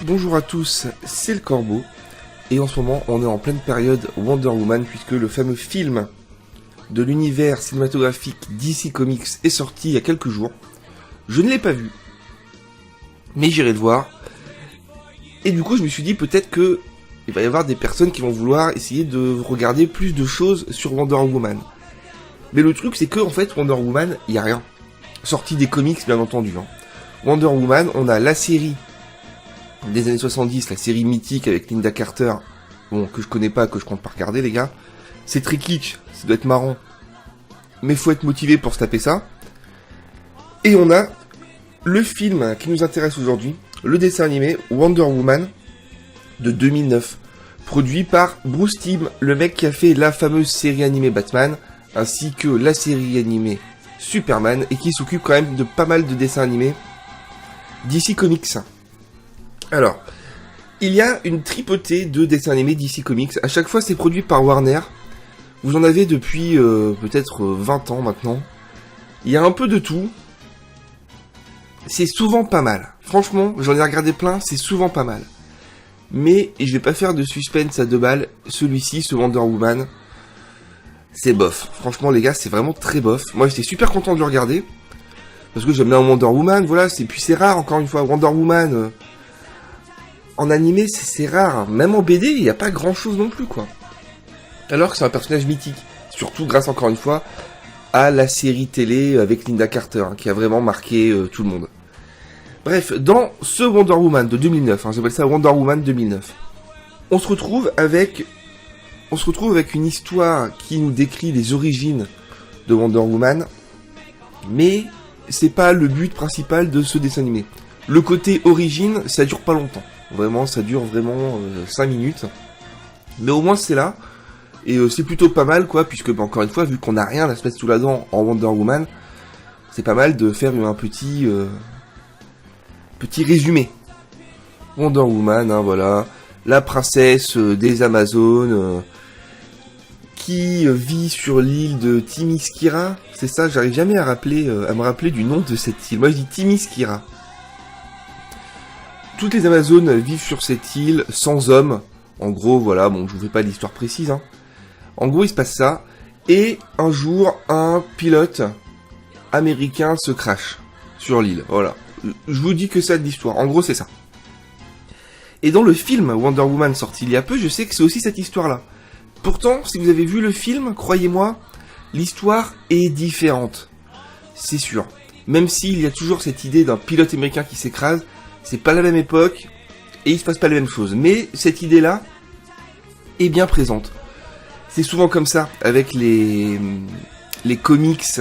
Bonjour à tous, c'est le Corbeau, et en ce moment on est en pleine période Wonder Woman puisque le fameux film de l'univers cinématographique DC Comics est sorti il y a quelques jours. Je ne l'ai pas vu, mais j'irai le voir, et du coup je me suis dit peut-être que il va y avoir des personnes qui vont vouloir essayer de regarder plus de choses sur Wonder Woman. Mais le truc c'est que en fait Wonder Woman, il n'y a rien. Sorti des comics bien entendu. Wonder Woman, on a la série des années 70, la série mythique avec Linda Carter, bon, que je connais pas, que je compte pas regarder les gars. C'est très kitsch, ça doit être marrant, mais faut être motivé pour se taper ça. Et on a le film qui nous intéresse aujourd'hui, le dessin animé Wonder Woman de 2009, produit par Bruce Timm, le mec qui a fait la fameuse série animée Batman, ainsi que la série animée Superman, et qui s'occupe quand même de pas mal de dessins animés DC Comics. Alors, il y a une tripotée de dessins animés DC Comics. À chaque fois, c'est produit par Warner. Vous en avez depuis peut-être 20 ans maintenant. Il y a un peu de tout. C'est souvent pas mal. Franchement, j'en ai regardé plein, c'est souvent pas mal. Mais je vais pas faire de suspense à 2 balles. Celui-ci, ce Wonder Woman, c'est bof. Franchement, les gars, c'est vraiment très bof. Moi, j'étais super content de le regarder. Parce que j'aime bien Wonder Woman, voilà. Puis c'est rare, encore une fois, Wonder Woman... En animé, c'est rare. Même en BD, il n'y a pas grand-chose non plus, quoi. Alors que c'est un personnage mythique. Surtout grâce, encore une fois, à la série télé avec Linda Carter, qui a vraiment marqué tout le monde. Bref, dans ce Wonder Woman de 2009, j'appelle ça Wonder Woman 2009, on se retrouve avec une histoire qui nous décrit les origines de Wonder Woman, mais c'est pas le but principal de ce dessin animé. Le côté origine, ça dure pas longtemps. Vraiment, ça dure vraiment 5 minutes. Mais au moins c'est là. Et c'est plutôt pas mal quoi, puisque encore une fois, vu qu'on n'a rien à se mettre sous la dent en Wonder Woman, c'est pas mal de faire un petit résumé. Wonder Woman, voilà. La princesse des Amazones qui vit sur l'île de Themyscira. C'est ça, j'arrive jamais à me rappeler du nom de cette île. Moi je dis Themyscira. Toutes les Amazones vivent sur cette île sans hommes. En gros, voilà, bon, je vous fais pas l'histoire précise. En gros, il se passe ça. Et un jour, un pilote américain se crache sur l'île. Voilà. Je vous dis que ça de l'histoire. En gros, c'est ça. Et dans le film Wonder Woman sorti il y a peu, je sais que c'est aussi cette histoire-là. Pourtant, si vous avez vu le film, croyez-moi, l'histoire est différente. C'est sûr. Même s'il y a toujours cette idée d'un pilote américain qui s'écrase, c'est pas la même époque, et il se passe pas les mêmes choses. Mais cette idée-là est bien présente. C'est souvent comme ça, avec les comics,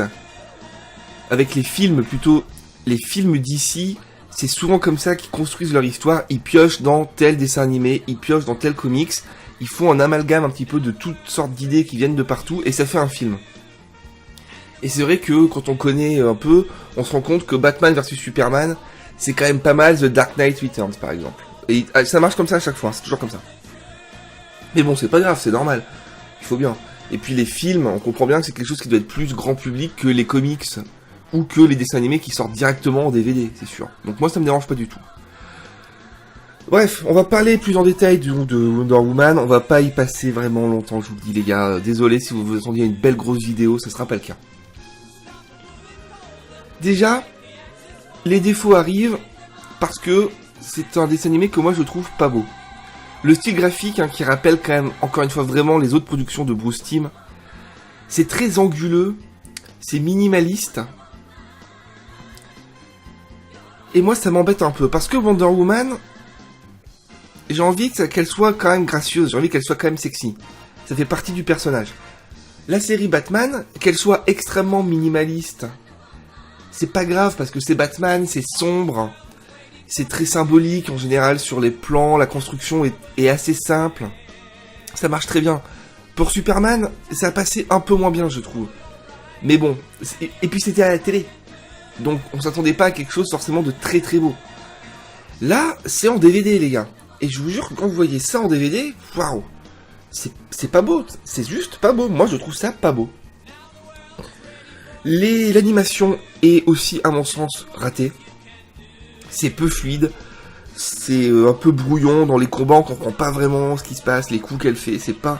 avec les films plutôt, les films d'ici, c'est souvent comme ça qu'ils construisent leur histoire. Ils piochent dans tel dessin animé, ils piochent dans tel comics, ils font un amalgame un petit peu de toutes sortes d'idées qui viennent de partout, et ça fait un film. Et c'est vrai que quand on connaît un peu, on se rend compte que Batman vs Superman, c'est quand même pas mal The Dark Knight Returns, par exemple. Et ça marche comme ça à chaque fois, c'est toujours comme ça. Mais bon, c'est pas grave, c'est normal. Il faut bien. Et puis les films, on comprend bien que c'est quelque chose qui doit être plus grand public que les comics, ou que les dessins animés qui sortent directement en DVD, c'est sûr. Donc moi, ça me dérange pas du tout. Bref, on va parler plus en détail de Wonder Woman, on va pas y passer vraiment longtemps, je vous le dis les gars. Désolé si vous vous attendiez à une belle grosse vidéo, ça sera pas le cas. Déjà... les défauts arrivent parce que c'est un dessin animé que moi je trouve pas beau. Le style graphique qui rappelle quand même encore une fois vraiment les autres productions de Bruce Timm, c'est très anguleux, c'est minimaliste. Et moi ça m'embête un peu parce que Wonder Woman, j'ai envie qu'elle soit quand même gracieuse, j'ai envie qu'elle soit quand même sexy. Ça fait partie du personnage. La série Batman, qu'elle soit extrêmement minimaliste, c'est pas grave parce que c'est Batman, c'est sombre, c'est très symbolique en général sur les plans, la construction est assez simple, ça marche très bien. Pour Superman, ça a passé un peu moins bien je trouve. Mais bon, et puis c'était à la télé, donc on s'attendait pas à quelque chose forcément de très très beau. Là, c'est en DVD les gars, et je vous jure que quand vous voyez ça en DVD, waouh, c'est pas beau, c'est juste pas beau, moi je trouve ça pas beau. L'animation est aussi, à mon sens, ratée. C'est peu fluide. c'est un peu brouillon dans les combats, on comprend pas vraiment ce qui se passe, les coups qu'elle fait, c'est pas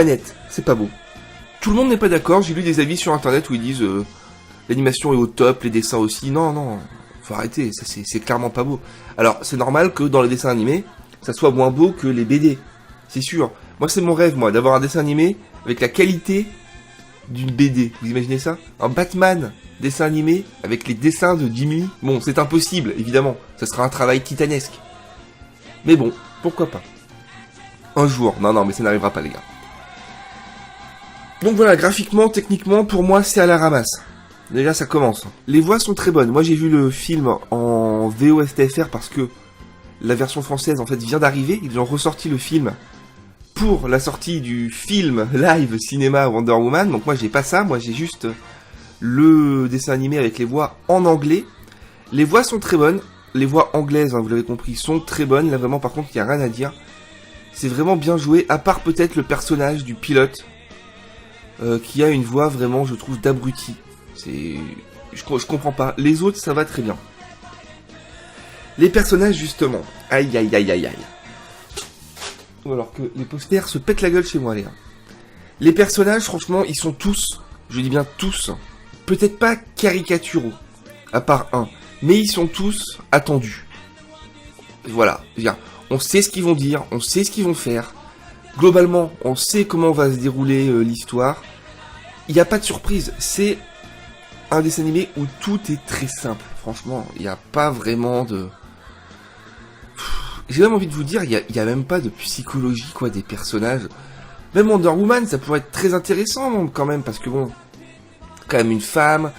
net, c'est pas beau. Tout le monde n'est pas d'accord, j'ai lu des avis sur internet où ils disent l'animation est au top, les dessins aussi, non, faut arrêter, ça c'est clairement pas beau. Alors c'est normal que dans les dessins animés, ça soit moins beau que les BD, c'est sûr. Moi c'est mon rêve, d'avoir un dessin animé avec la qualité d'une BD, vous imaginez ça? Un Batman dessin animé avec les dessins de Jimmy. Bon, c'est impossible, évidemment. Ça sera un travail titanesque. Mais bon, pourquoi pas. Un jour. Non, mais ça n'arrivera pas, les gars. Donc voilà, graphiquement, techniquement, pour moi, c'est à la ramasse. Déjà, ça commence. Les voix sont très bonnes. Moi, j'ai vu le film en VOSTFR parce que la version française, en fait, vient d'arriver. Ils ont ressorti le film pour la sortie du film live cinéma Wonder Woman. Donc moi, j'ai pas ça. Moi, j'ai juste le dessin animé avec les voix en anglais. Les voix sont très bonnes. Les voix anglaises, vous l'avez compris, sont très bonnes. Là, vraiment, par contre, il n'y a rien à dire. C'est vraiment bien joué, à part peut-être le personnage du pilote, qui a une voix vraiment, je trouve, d'abruti. Je comprends pas. Les autres, ça va très bien. Les personnages, justement. Aïe. Alors que les posters se pètent la gueule chez moi, les gars. Les personnages, franchement, ils sont tous, je dis bien tous, peut-être pas caricaturaux, à part un, mais ils sont tous attendus. Voilà, on sait ce qu'ils vont dire, on sait ce qu'ils vont faire. Globalement, on sait comment va se dérouler l'histoire. Il n'y a pas de surprise, c'est un dessin animé où tout est très simple. Franchement, il n'y a pas vraiment de... J'ai même envie de vous dire, il y a même pas de psychologie, quoi, des personnages. Même Wonder Woman, ça pourrait être très intéressant, quand même, parce que bon... quand même une femme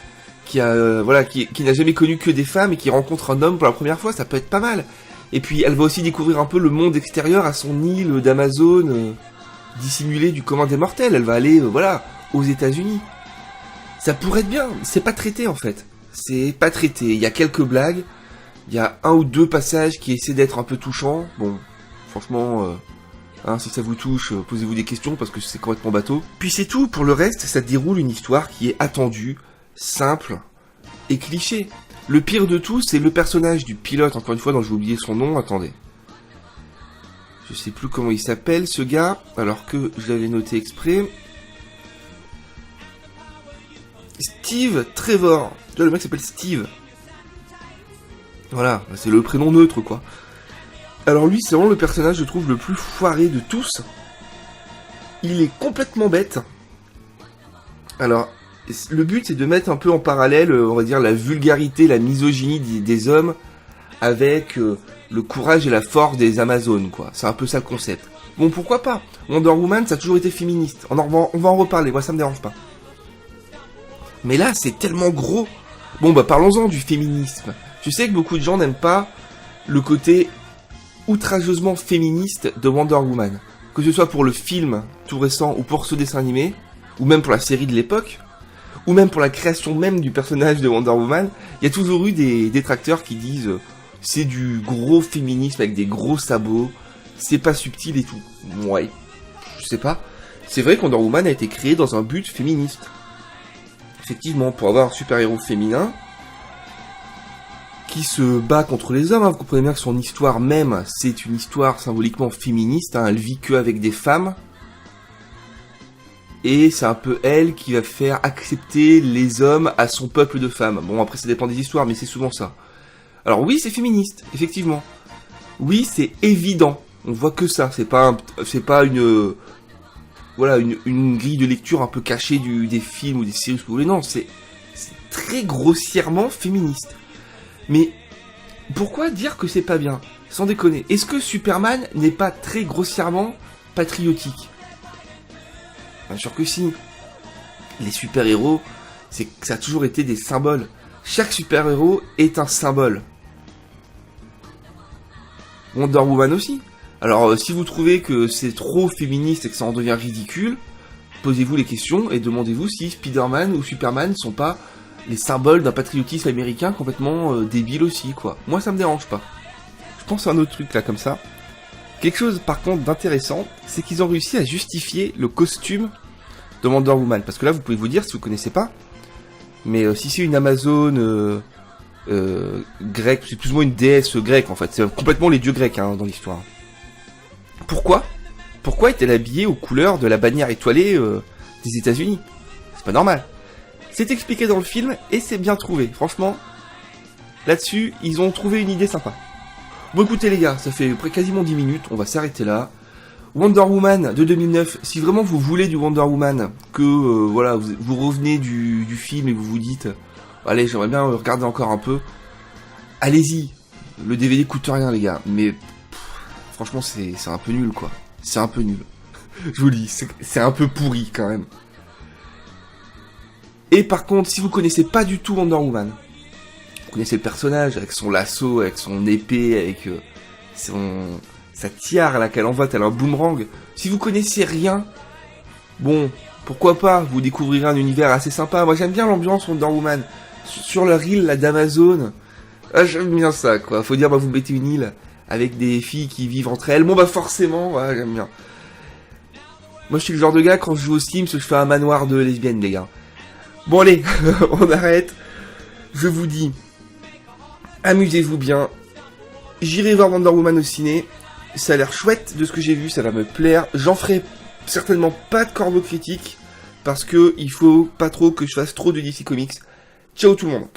qui a qui n'a jamais connu que des femmes et qui rencontre un homme pour la première fois, ça peut être pas mal. Et puis elle va aussi découvrir un peu le monde extérieur à son île d'Amazon dissimulée du commun des mortels. Elle va aller aux États-Unis. Ça pourrait être bien, c'est pas traité en fait. C'est pas traité, il y a quelques blagues, il y a un ou deux passages qui essaient d'être un peu touchants. Bon, franchement si ça vous touche, posez-vous des questions parce que c'est complètement bateau. Puis c'est tout, pour le reste, ça déroule une histoire qui est attendue, simple et cliché. Le pire de tout, c'est le personnage du pilote, encore une fois, dont j'ai oublié son nom, attendez. Je sais plus comment il s'appelle, ce gars, alors que je l'avais noté exprès. Steve Trevor. Là, le mec s'appelle Steve. Voilà, c'est le prénom neutre, quoi. Alors lui, c'est vraiment le personnage, je trouve, le plus foiré de tous. Il est complètement bête. Alors, le but, c'est de mettre un peu en parallèle, on va dire, la vulgarité, la misogynie des hommes avec le courage et la force des Amazones, quoi. C'est un peu ça le concept. Bon, pourquoi pas? Wonder Woman, ça a toujours été féministe. On va en reparler, moi ça me dérange pas. Mais là, c'est tellement gros. Bon, parlons-en du féminisme. Je sais que beaucoup de gens n'aiment pas le côté outrageusement féministe de Wonder Woman. Que ce soit pour le film tout récent ou pour ce dessin animé, ou même pour la série de l'époque, ou même pour la création même du personnage de Wonder Woman, il y a toujours eu des détracteurs qui disent c'est du gros féminisme avec des gros sabots, c'est pas subtil et tout. Ouais, je sais pas. C'est vrai que Wonder Woman a été créé dans un but féministe. Effectivement, pour avoir un super-héros féminin qui se bat contre les hommes, vous comprenez bien que son histoire même, c'est une histoire symboliquement féministe, elle vit que avec des femmes, et c'est un peu elle qui va faire accepter les hommes à son peuple de femmes. Bon, après ça dépend des histoires, mais c'est souvent ça. Alors oui, c'est féministe, effectivement. Oui, c'est évident, on voit que ça, c'est pas une grille de lecture un peu cachée des films ou des séries, vous voulez, non, c'est très grossièrement féministe. Mais pourquoi dire que c'est pas bien? Sans déconner. Est-ce que Superman n'est pas très grossièrement patriotique? Bien sûr que si. Les super-héros, ça a toujours été des symboles. Chaque super-héros est un symbole. Wonder Woman aussi. Alors si vous trouvez que c'est trop féministe et que ça en devient ridicule, posez-vous les questions et demandez-vous si Spider-Man ou Superman ne sont pas les symboles d'un patriotisme américain complètement débile aussi, quoi. Moi, ça me dérange pas. Je pense à un autre truc, là, comme ça. Quelque chose, par contre, d'intéressant, c'est qu'ils ont réussi à justifier le costume de Wonder Woman. Parce que là, vous pouvez vous dire, si vous connaissez pas, mais si c'est une Amazone grecque, c'est plus ou moins une déesse grecque en fait, c'est complètement les dieux grecs hein, dans l'histoire. Pourquoi est-elle habillée aux couleurs de la bannière étoilée des États-Unis? C'est pas normal. C'est expliqué dans le film et c'est bien trouvé. Franchement, là-dessus, ils ont trouvé une idée sympa. Bon écoutez les gars, ça fait quasiment 10 minutes, on va s'arrêter là. Wonder Woman de 2009, si vraiment vous voulez du Wonder Woman, que voilà, vous revenez du film et vous vous dites allez, j'aimerais bien regarder encore un peu, allez-y. Le DVD coûte rien les gars, mais franchement c'est un peu nul quoi. C'est un peu nul. Je vous le dis, c'est un peu pourri quand même. Et par contre, si vous connaissez pas du tout Wonder Woman, vous connaissez le personnage avec son lasso, avec son épée, avec sa tiare là qu'elle envoie tel un boomerang. Si vous connaissez rien, bon, pourquoi pas, vous découvrirez un univers assez sympa. Moi j'aime bien l'ambiance Wonder Woman. Sur leur île là d'Amazon, j'aime bien ça quoi. Faut dire, bah vous mettez une île avec des filles qui vivent entre elles. Bon bah forcément, ouais, j'aime bien. Moi je suis le genre de gars, quand je joue aux Sims, je fais un manoir de lesbiennes les gars. Bon allez, on arrête. Je vous dis, amusez-vous bien. J'irai voir Wonder Woman au ciné. Ça a l'air chouette de ce que j'ai vu, ça va me plaire. J'en ferai certainement pas de corbeau critique, parce que il faut pas trop que je fasse trop de DC Comics. Ciao tout le monde.